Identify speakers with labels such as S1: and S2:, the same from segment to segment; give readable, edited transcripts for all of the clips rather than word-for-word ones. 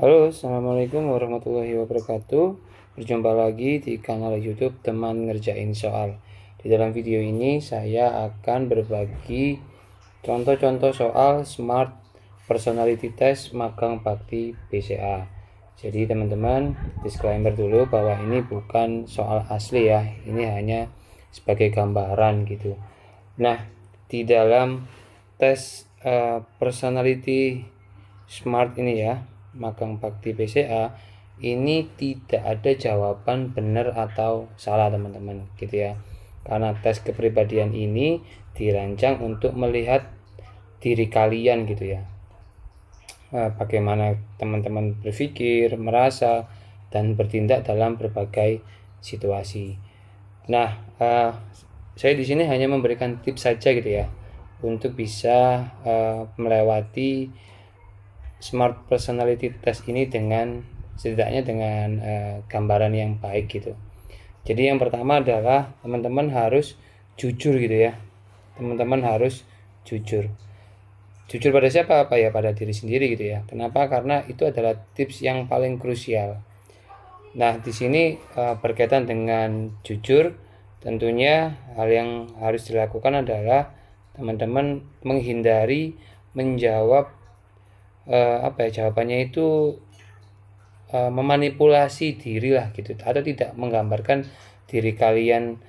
S1: Halo, assalamualaikum warahmatullahi wabarakatuh. Berjumpa lagi di kanal YouTube Teman Ngerjain Soal. Di dalam video ini saya akan berbagi contoh-contoh soal Smart Personality Test Magang Bakti BCA. Jadi teman-teman, disclaimer dulu bahwa ini bukan soal asli ya. Ini hanya sebagai gambaran gitu. Nah, di dalam tes personality Smart ini ya, Magang Bakti BCA, ini tidak ada jawaban benar atau salah teman-teman gitu ya, karena tes kepribadian ini dirancang untuk melihat diri kalian gitu ya, bagaimana teman-teman berpikir, merasa, dan bertindak dalam berbagai situasi. Nah, saya di sini hanya memberikan tips saja gitu ya, untuk bisa melewati Smart Personality Test ini dengan setidaknya dengan gambaran yang baik gitu. Jadi yang pertama adalah teman-teman harus jujur gitu ya. Teman-teman harus jujur. Jujur pada siapa? Apa ya, pada diri sendiri gitu ya. Kenapa? Karena itu adalah tips yang paling krusial. Nah, di sini berkaitan dengan jujur, tentunya hal yang harus dilakukan adalah teman-teman menghindari menjawab jawabannya itu memanipulasi diri lah gitu, atau tidak menggambarkan diri kalian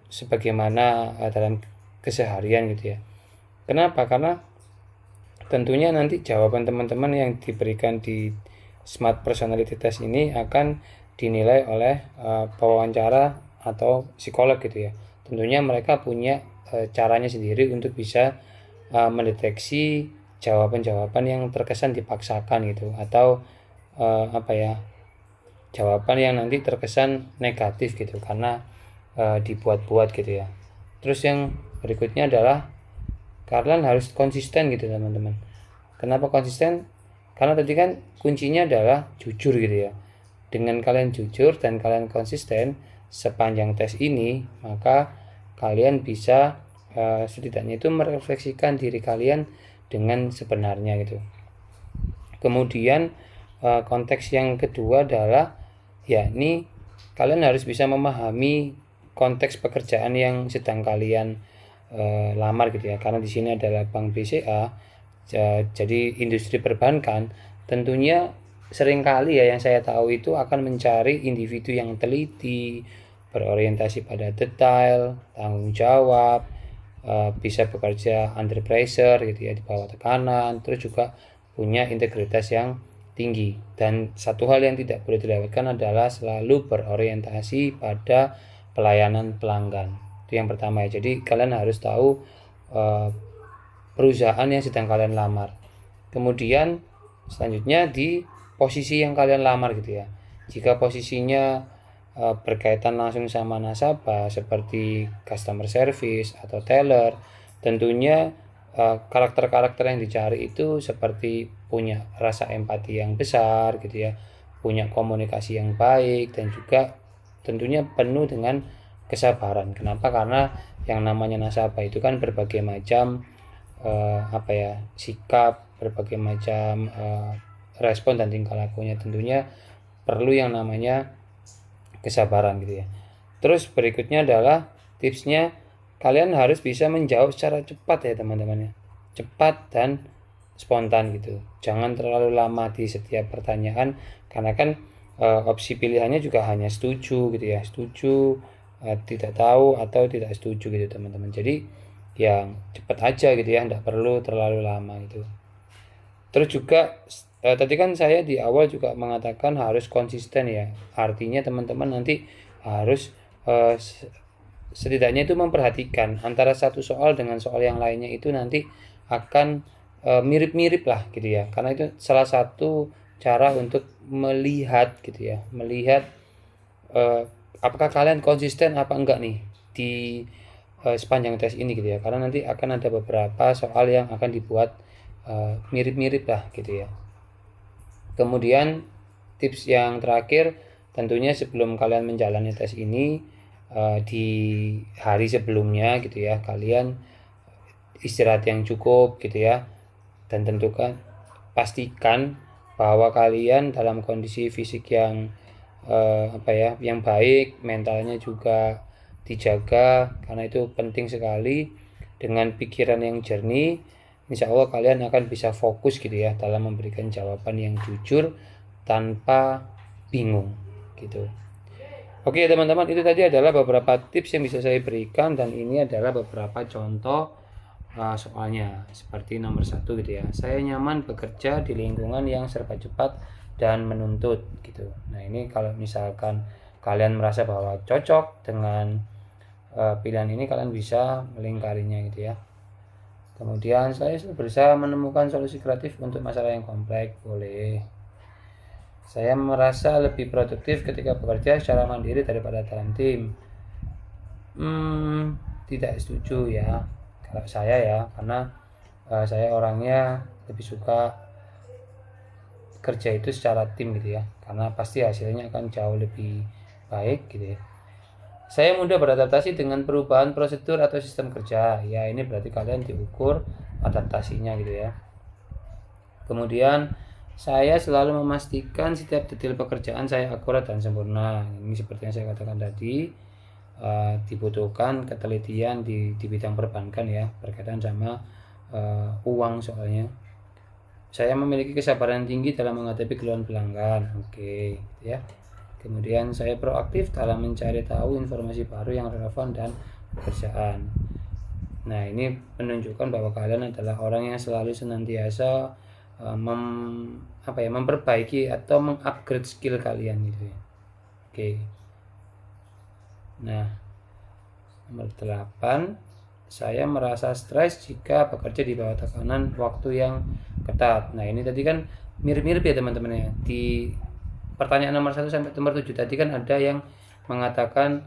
S1: sebagaimana dalam keseharian gitu ya. Kenapa? Karena tentunya nanti jawaban teman-teman yang diberikan di Smart Personality Test ini akan dinilai oleh pewawancara atau psikolog gitu ya. Tentunya mereka punya caranya sendiri untuk bisa mendeteksi jawaban-jawaban yang terkesan dipaksakan gitu, atau jawaban yang nanti terkesan negatif gitu karena dibuat-buat gitu ya. Terus yang berikutnya adalah kalian harus konsisten gitu teman-teman. Kenapa konsisten? Karena tadi kan kuncinya adalah jujur gitu ya. Dengan kalian jujur dan kalian konsisten sepanjang tes ini, maka kalian bisa setidaknya itu merefleksikan diri kalian dengan sebenarnya gitu. Kemudian konteks yang kedua adalah yakni kalian harus bisa memahami konteks pekerjaan yang sedang kalian lamar gitu ya. Karena di sini adalah Bank BCA, jadi industri perbankan, tentunya seringkali ya yang saya tahu itu akan mencari individu yang teliti, berorientasi pada detail, tanggung jawab, bisa bekerja under pressure gitu ya, di bawah tekanan, terus juga punya integritas yang tinggi. Dan satu hal yang tidak boleh dilewatkan adalah selalu berorientasi pada pelayanan pelanggan. Itu yang pertama ya. Jadi kalian harus tahu perusahaan yang sedang kalian lamar. Kemudian selanjutnya di posisi yang kalian lamar gitu ya. Jika posisinya berkaitan langsung sama nasabah seperti customer service atau teller, tentunya karakter-karakter yang dicari itu seperti punya rasa empati yang besar gitu ya, punya komunikasi yang baik, dan juga tentunya penuh dengan kesabaran. Kenapa? Karena yang namanya nasabah itu kan berbagai macam sikap, berbagai macam respon dan tingkah lakunya, tentunya perlu yang namanya kesabaran gitu ya. Terus berikutnya adalah tipsnya, kalian harus bisa menjawab secara cepat ya teman-teman ya. Cepat dan spontan gitu. Jangan terlalu lama di setiap pertanyaan, karena kan opsi pilihannya juga hanya setuju gitu ya. Setuju, tidak tahu, atau tidak setuju gitu teman-teman. Jadi yang cepat aja gitu ya, tidak perlu terlalu lama gitu. Terus juga tadi kan saya di awal juga mengatakan harus konsisten ya. Artinya teman-teman nanti harus setidaknya itu memperhatikan antara satu soal dengan soal yang lainnya, itu nanti akan mirip-mirip lah gitu ya. Karena itu salah satu cara untuk melihat gitu ya. Melihat apakah kalian konsisten apa enggak nih di sepanjang tes ini gitu ya. Karena nanti akan ada beberapa soal yang akan dibuat mirip-mirip lah gitu ya. Kemudian tips yang terakhir, tentunya sebelum kalian menjalani tes ini, di hari sebelumnya gitu ya, kalian istirahat yang cukup gitu ya, dan tentukan pastikan bahwa kalian dalam kondisi fisik yang yang baik, mentalnya juga dijaga, karena itu penting sekali. Dengan pikiran yang jernih, insya Allah kalian akan bisa fokus gitu ya dalam memberikan jawaban yang jujur tanpa bingung gitu. Oke teman-teman, itu tadi adalah beberapa tips yang bisa saya berikan, dan ini adalah beberapa contoh soalnya. Seperti nomor 1 gitu ya, saya nyaman bekerja di lingkungan yang serba cepat dan menuntut gitu. Nah ini kalau misalkan kalian merasa bahwa cocok dengan pilihan ini, kalian bisa melingkarinya gitu ya. Kemudian saya berusaha menemukan solusi kreatif untuk masalah yang kompleks. Boleh. Saya merasa lebih produktif ketika bekerja secara mandiri daripada dalam tim. Tidak setuju ya kalau saya ya, karena saya orangnya lebih suka kerja itu secara tim gitu ya, karena pasti hasilnya akan jauh lebih baik gitu ya. Saya mudah beradaptasi dengan perubahan prosedur atau sistem kerja. Ya ini berarti kalian diukur adaptasinya gitu ya. Kemudian saya selalu memastikan setiap detail pekerjaan saya akurat dan sempurna. Ini seperti yang saya katakan tadi, dibutuhkan ketelitian di bidang perbankan ya, berkaitan sama uang soalnya. Saya memiliki kesabaran tinggi dalam menghadapi keluhan pelanggan. Oke, ya. Kemudian saya proaktif dalam mencari tahu informasi baru yang relevan dan pekerjaan. Nah, ini menunjukkan bahwa kalian adalah orang yang selalu senantiasa memperbaiki atau mengupgrade skill kalian gitu ya. Oke. Nah, nomor 8, saya merasa stres jika bekerja di bawah tekanan waktu yang ketat. Nah, ini tadi kan mirip-mirip ya teman-teman ya. Di pertanyaan nomor 1 sampai nomor 7 tadi kan ada yang mengatakan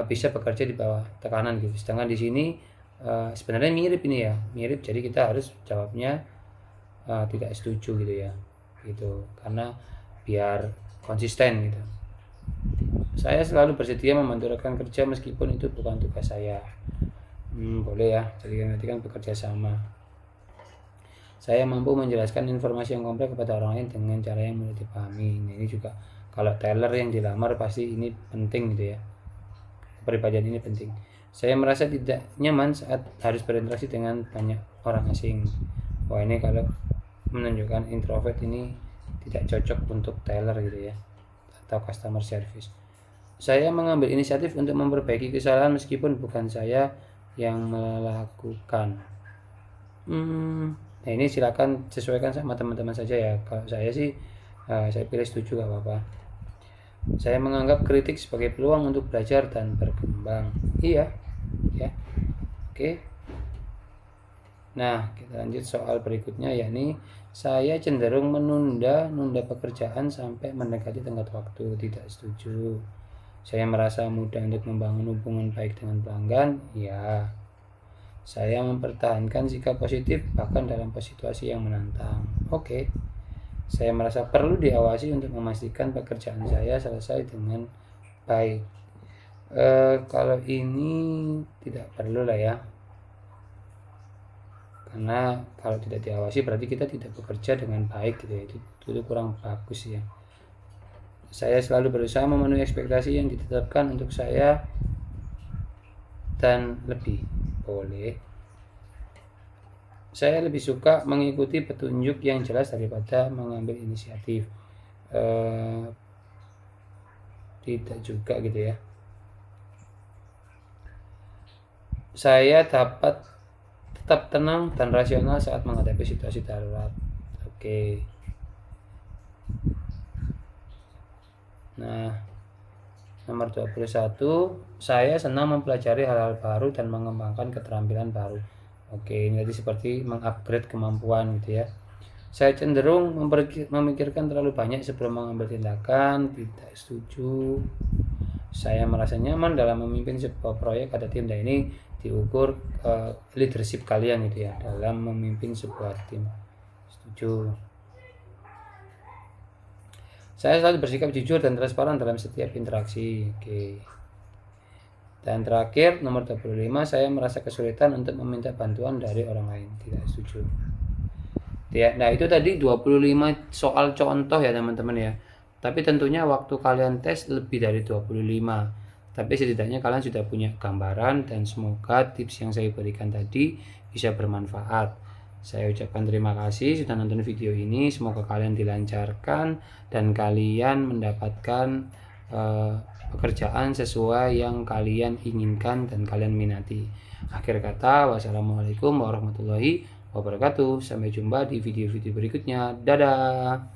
S1: bisa bekerja di bawah tekanan gitu. Sedangkan di sini sebenarnya mirip ini ya. Mirip, jadi kita harus jawabnya tidak setuju gitu ya. Gitu. Karena biar konsisten gitu. Saya selalu bersedia membantu rekan kerja meskipun itu bukan tugas saya. Boleh ya, jadi nanti kan bekerja sama. Saya mampu menjelaskan informasi yang kompleks kepada orang lain dengan cara yang mudah dipahami. Nah, ini juga kalau teller yang dilamar pasti ini penting gitu ya. Kepribadian ini penting. Saya merasa tidak nyaman saat harus berinteraksi dengan banyak orang asing. Wah, ini kalau menunjukkan introvert ini tidak cocok untuk teller gitu ya, atau customer service. Saya mengambil inisiatif untuk memperbaiki kesalahan meskipun bukan saya yang melakukan. Nah ini silakan sesuaikan sama teman-teman saja ya. Kalau saya sih saya pilih setuju, gak apa-apa. Saya menganggap kritik sebagai peluang untuk belajar dan berkembang. Iya ya. Oke. Nah kita lanjut soal berikutnya, yakni saya cenderung menunda pekerjaan sampai mendekati tenggat waktu. Tidak setuju. Saya merasa mudah untuk membangun hubungan baik dengan pelanggan. Ya. Saya mempertahankan sikap positif bahkan dalam situasi yang menantang. Oke. Saya merasa perlu diawasi untuk memastikan pekerjaan saya selesai dengan baik. Kalau ini tidak perlu lah ya. Karena kalau tidak diawasi berarti kita tidak bekerja dengan baik gitu ya. Itu kurang bagus ya. Saya selalu berusaha memenuhi ekspektasi yang ditetapkan untuk saya dan lebih. Boleh. Saya lebih suka mengikuti petunjuk yang jelas daripada mengambil inisiatif. Tidak juga gitu ya. Saya dapat tetap tenang dan rasional saat menghadapi situasi darurat. Oke. Nah, nomor 21, saya senang mempelajari hal-hal baru dan mengembangkan keterampilan baru. Oke, ini tadi seperti mengupgrade kemampuan gitu ya. Saya cenderung memikirkan terlalu banyak sebelum mengambil tindakan. Tidak setuju. Saya merasa nyaman dalam memimpin sebuah proyek ada tim. Dan ini diukur leadership kalian gitu ya dalam memimpin sebuah tim. Setuju. Saya selalu bersikap jujur dan transparan dalam setiap interaksi. Oke. Dan terakhir, nomor 25, saya merasa kesulitan untuk meminta bantuan dari orang lain. Tidak setuju. ya. Nah, itu tadi 25 soal contoh ya teman-teman ya. Tapi tentunya waktu kalian tes lebih dari 25. Tapi setidaknya kalian sudah punya gambaran, dan semoga tips yang saya berikan tadi bisa bermanfaat. Saya ucapkan terima kasih sudah nonton video ini. Semoga kalian dilancarkan dan kalian mendapatkan pekerjaan sesuai yang kalian inginkan dan kalian minati. Akhir kata, wassalamualaikum warahmatullahi wabarakatuh. Sampai jumpa di video-video berikutnya. Dadah.